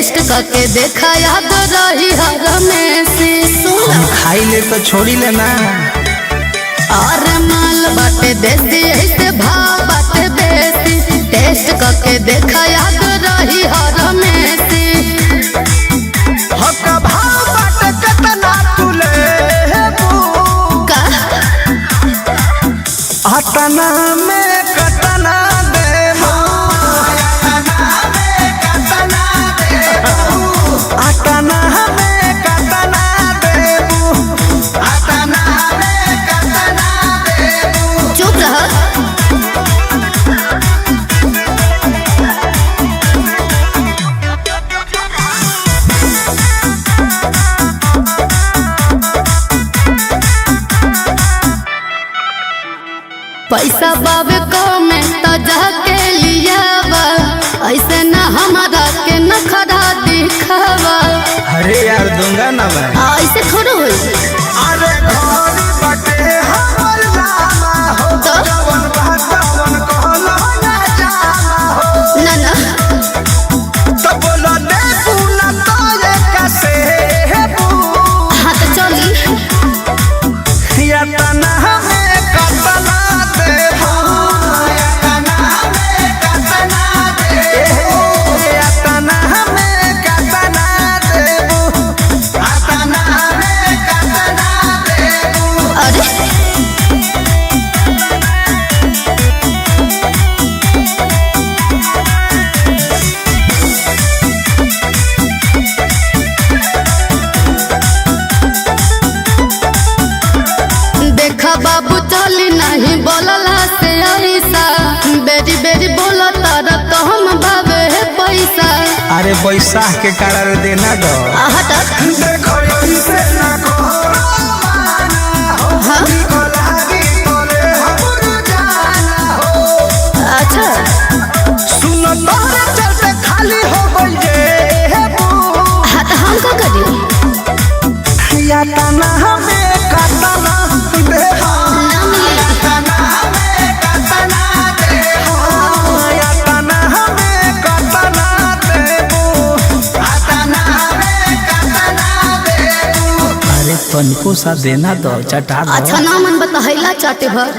Test करके देखा याद रही हर में से हम खाई ले तो छोड़ी लेना। और माल बाटे देसी ऐसे भाव बाटे बेसी टेस्ट करके देखा याद रही हर में से हक भाव बाटे कतना तुले का अतना में कतना देबो अतना में कतना देबो अतना में कतना देबो। चुप रह। पैसा बाबे को में तो जाके लिया बा ऐसे ना हमारा के न खड़ा दिखावा। अरे यार दूंगा ना मैं। ऐसे थोड़ा होई। अरे घोड़ी बटे हमर नामा हो तो जवन बातवन कहलो ना जामा हो ना ना तो बोलो दे पूना तो ये कैसे है बू हाँ तो चली या तना हमें कतना दे हो या तना हमें कतना दे हो या तना हमें कतना दे बू तना हमें कतना दे बू। अरे देखा बाबू चली नहीं बोलला से ऐसा बेरी बेरी बोला तारा तो हम भावे पैसा। अरे बैसाख के कारण देना दो। हट देखो इसे ना करो माना हो हाँ निकोलागी तोरे हमर जाना हो। अच्छा सुनो तोरे चलते खाली हो गइले हे बू हाँ तो हम का करी या तना हमें कतना दे हो ना मिली तना हमें कतना दे हो या तना हमें कतना दे बू तना हमें कतना दे बू। अरे तनिको सा देना दो चटा दो। अच्छा ना मन बता हैला चाटे भर।